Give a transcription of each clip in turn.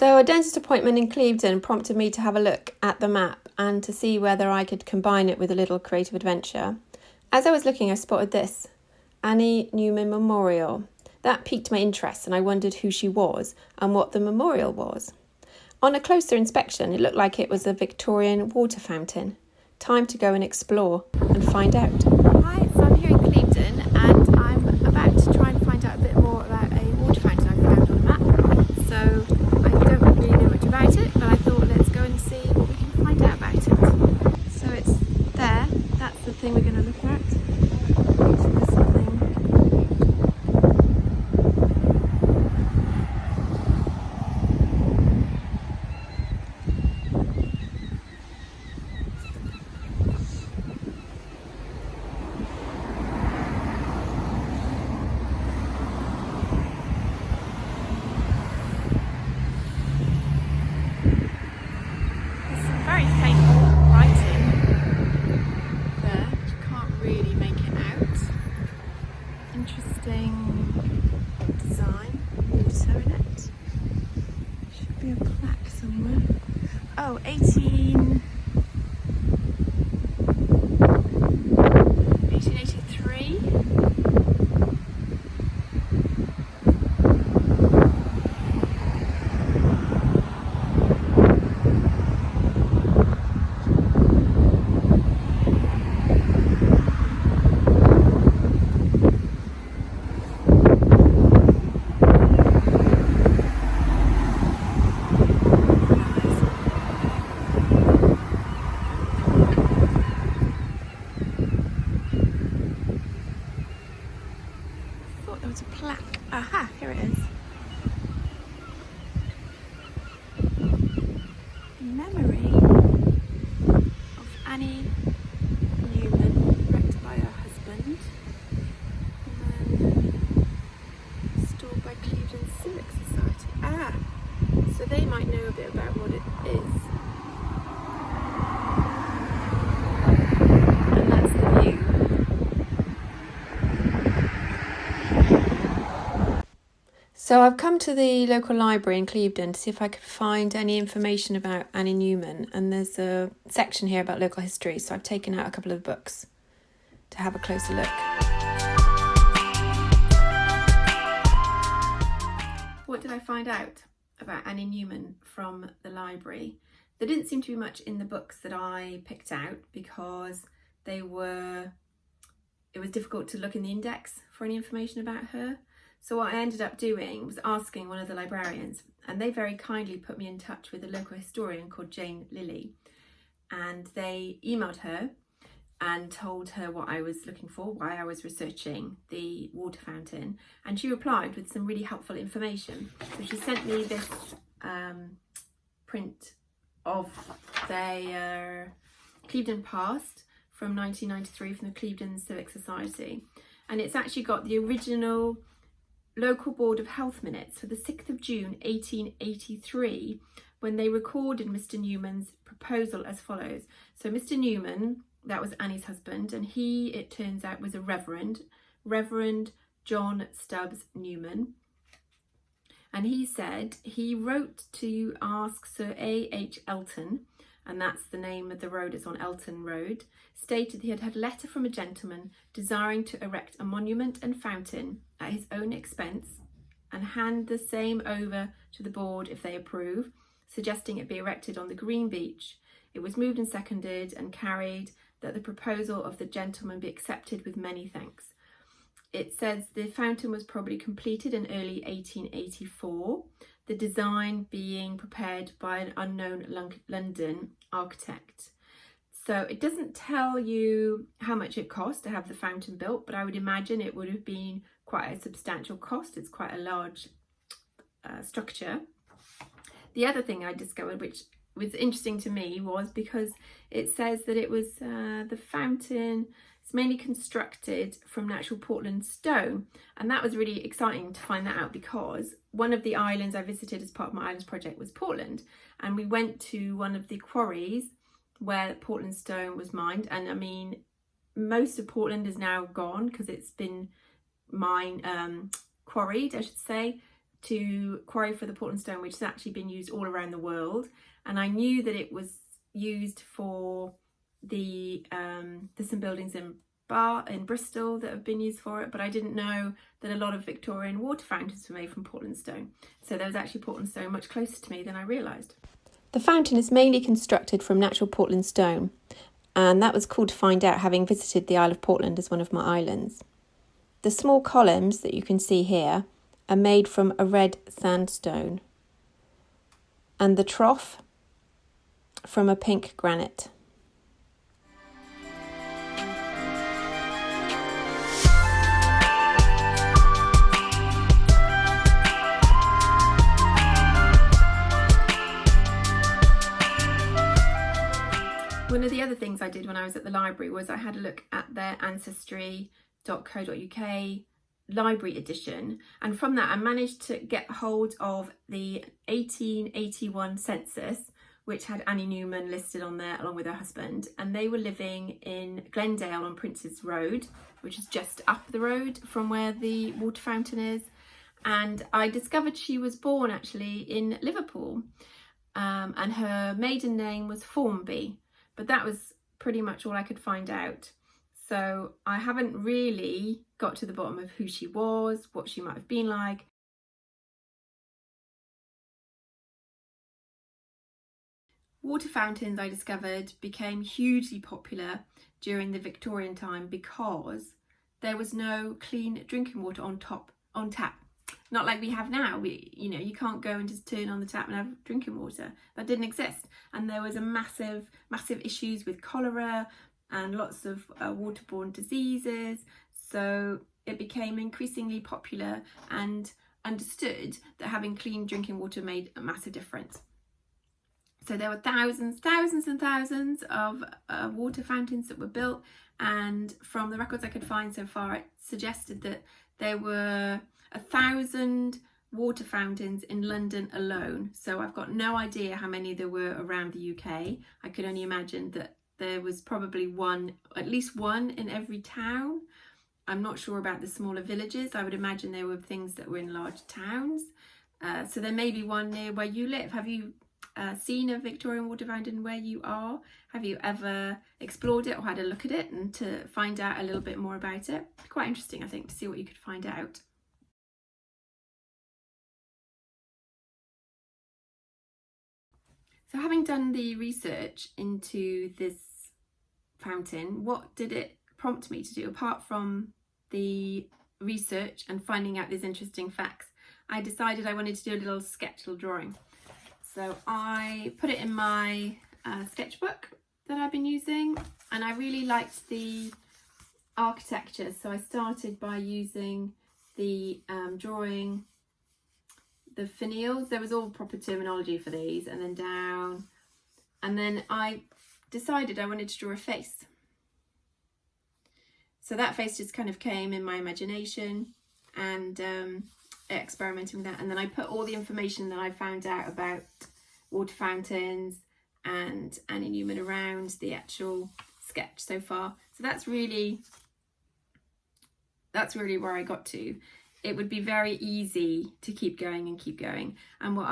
So a dentist appointment in Clevedon prompted me to have a look at the map and to see whether I could combine it with a little creative adventure. As I was looking, I spotted this, Annie Newman Memorial. That piqued my interest and I wondered who she was and what the memorial was. On a closer inspection, it looked like it was a Victorian water fountain. Time to go and explore and find out. Hi, so I'm here in Clevedon and I'm about to try and find out a bit more about a water fountain I found on a map. So I don't really know much about it, but I thought let's go and see what we can find out about it. So it's there, that's the thing we're going to look at. So there's something. Very faint writing there, which you can't really make it out. Interesting design, water in it. Should be a plaque somewhere. Oh, 1883. There was a plaque. Aha, here it is. In memory of Annie Newman, wrecked by her husband, and then stored by Clevedon Civic Society. Ah, so they might know a bit about what it is. And that's the view. So I've come to the local library in Clevedon to see if I could find any information about Annie Newman, and there's a section here about local history, so I've taken out a couple of books to have a closer look. What did I find out about Annie Newman from the library? There didn't seem to be much in the books that I picked out because it was difficult to look in the index for any information about her. So what I ended up doing was asking one of the librarians, and they very kindly put me in touch with a local historian called Jane Lilly, and they emailed her and told her what I was looking for, why I was researching the water fountain, and she replied with some really helpful information. So she sent me this print of their Clevedon Past from 1993 from the Clevedon Civic Society, and it's actually got the original Local Board of Health minutes for the 6th of June 1883, when they recorded Mr. Newman's proposal as follows. So Mr. Newman, that was Annie's husband, and he, it turns out, was a Reverend John Stubbs Newman. And he said he wrote to ask Sir A.H. Elton, and that's the name of the road, it's on Elton Road, stated he had had a letter from a gentleman desiring to erect a monument and fountain at his own expense and hand the same over to the board if they approve, suggesting it be erected on the green beach. It was moved and seconded and carried that the proposal of the gentleman be accepted with many thanks. It says the fountain was probably completed in early 1884, the design being prepared by an unknown London architect. So it doesn't tell you how much it cost to have the fountain built, but I would imagine it would have been quite a substantial cost. It's quite a large structure. The other thing I discovered, which was interesting to me, was because it says that it was the fountain is mainly constructed from natural Portland stone, and that was really exciting to find that out, because one of the islands I visited as part of my islands project was Portland, and we went to one of the quarries where Portland stone was mined, and I mean most of Portland is now gone because it's been quarried, I should say, to quarry for the Portland stone, which has actually been used all around the world. And I knew that it was used for there's some buildings in Bristol that have been used for it, but I didn't know that a lot of Victorian water fountains were made from Portland stone. So there was actually Portland stone much closer to me than I realised. The fountain is mainly constructed from natural Portland stone, and that was cool to find out having visited the Isle of Portland as one of my islands. The small columns that you can see here are made from a red sandstone, and the trough from a pink granite. One of the other things I did when I was at the library was I had a look at their ancestry.co.uk library edition, and from that I managed to get hold of the 1881 census, which had Annie Newman listed on there along with her husband, and they were living in Glendale on Prince's Road, which is just up the road from where the water fountain is. And I discovered she was born actually in Liverpool, and her maiden name was Formby. But that was pretty much all I could find out. So I haven't really got to the bottom of who she was, what she might have been like. Water fountains, I discovered, became hugely popular during the Victorian time because there was no clean drinking water on tap. Not like we have now. You can't go and just turn on the tap and have drinking water. That didn't exist. And there was a massive issues with cholera and lots of waterborne diseases. So it became increasingly popular and understood that having clean drinking water made a massive difference. So there were thousands and thousands of water fountains that were built. And from the records I could find so far, it suggested that there were 1,000 water fountains in London alone. So I've got no idea how many there were around the UK. I could only imagine that there was probably at least one in every town. I'm not sure about the smaller villages. I would imagine there were things that were in large towns. So there may be one near where you live. Have you seen a Victorian water fountain where you are? Have you ever explored it or had a look at it and to find out a little bit more about it? Quite interesting, I think, to see what you could find out. So having done the research into this fountain, what did it prompt me to do apart from the research and finding out these interesting facts? I decided I wanted to do a little sketch, little drawing. So I put it in my sketchbook that I've been using, and I really liked the architecture. So I started by using the drawing the finials. There was all proper terminology for these, and then down, and then I decided I wanted to draw a face. So that face just kind of came in my imagination, and experimenting with that, and then I put all the information that I found out about water fountains and Annie Newman around the actual sketch so far. So that's really where I got to. It would be very easy to keep going. And what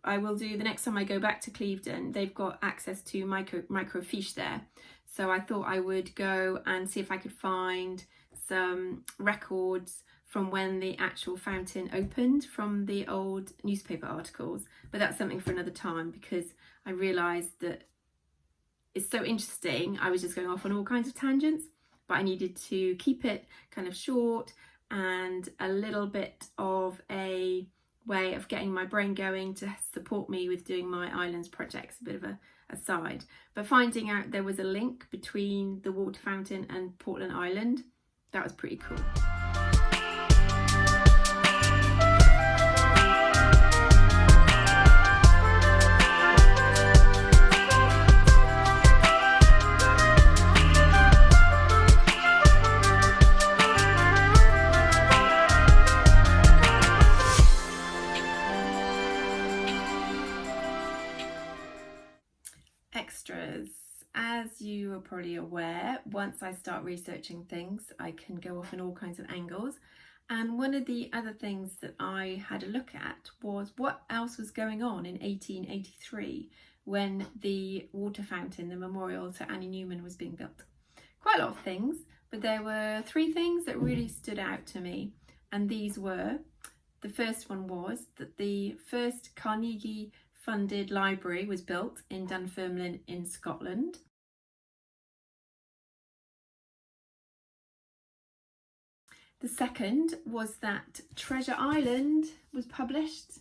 I will do the next time I go back to Clevedon, they've got access to microfiche there. So I thought I would go and see if I could find some records from when the actual fountain opened from the old newspaper articles. But that's something for another time, because I realised that it's so interesting. I was just going off on all kinds of tangents, but I needed to keep it kind of short and a little bit of a way of getting my brain going to support me with doing my islands projects, a bit of a aside. But finding out there was a link between the water fountain and Portland Island, that was pretty cool. Extras. As you are probably aware, once I start researching things, I can go off in all kinds of angles, And one of the other things that I had a look at was what else was going on in 1883 when the water fountain, the memorial to Annie Newman, was being built. Quite a lot of things, but there were three things that really stood out to me. And these were, the first one was that the first Carnegie funded library was built in Dunfermline in Scotland. The second was that Treasure Island was published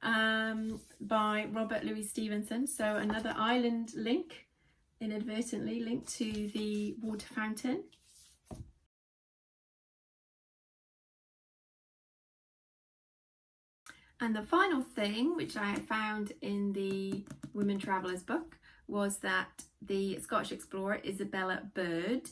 by Robert Louis Stevenson, so another island link, inadvertently linked to the water fountain. And the final thing, which I found in the Women Travellers book, was that the Scottish explorer Isabella Bird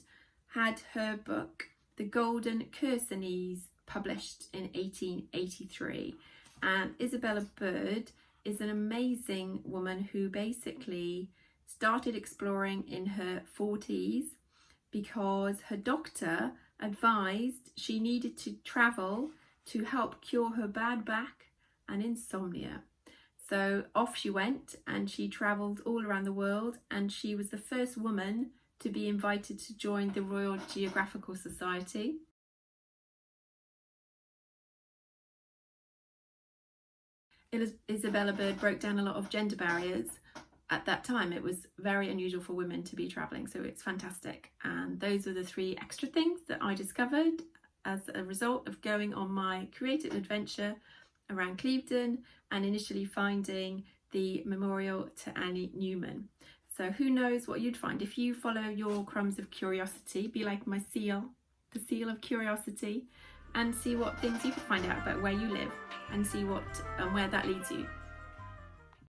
had her book The Golden Chersonese published in 1883. And Isabella Bird is an amazing woman who basically started exploring in her 40s because her doctor advised she needed to travel to help cure her bad back and insomnia. So off she went, and she travelled all around the world, and she was the first woman to be invited to join the Royal Geographical Society. Isabella Bird broke down a lot of gender barriers. At that time, it was very unusual for women to be travelling, so it's fantastic. And those are the three extra things that I discovered as a result of going on my creative adventure around Clevedon and initially finding the memorial to Annie Newman. So who knows what you'd find if you follow your crumbs of curiosity, be like my seal, the seal of curiosity, and see what things you can find out about where you live and see what and where that leads you.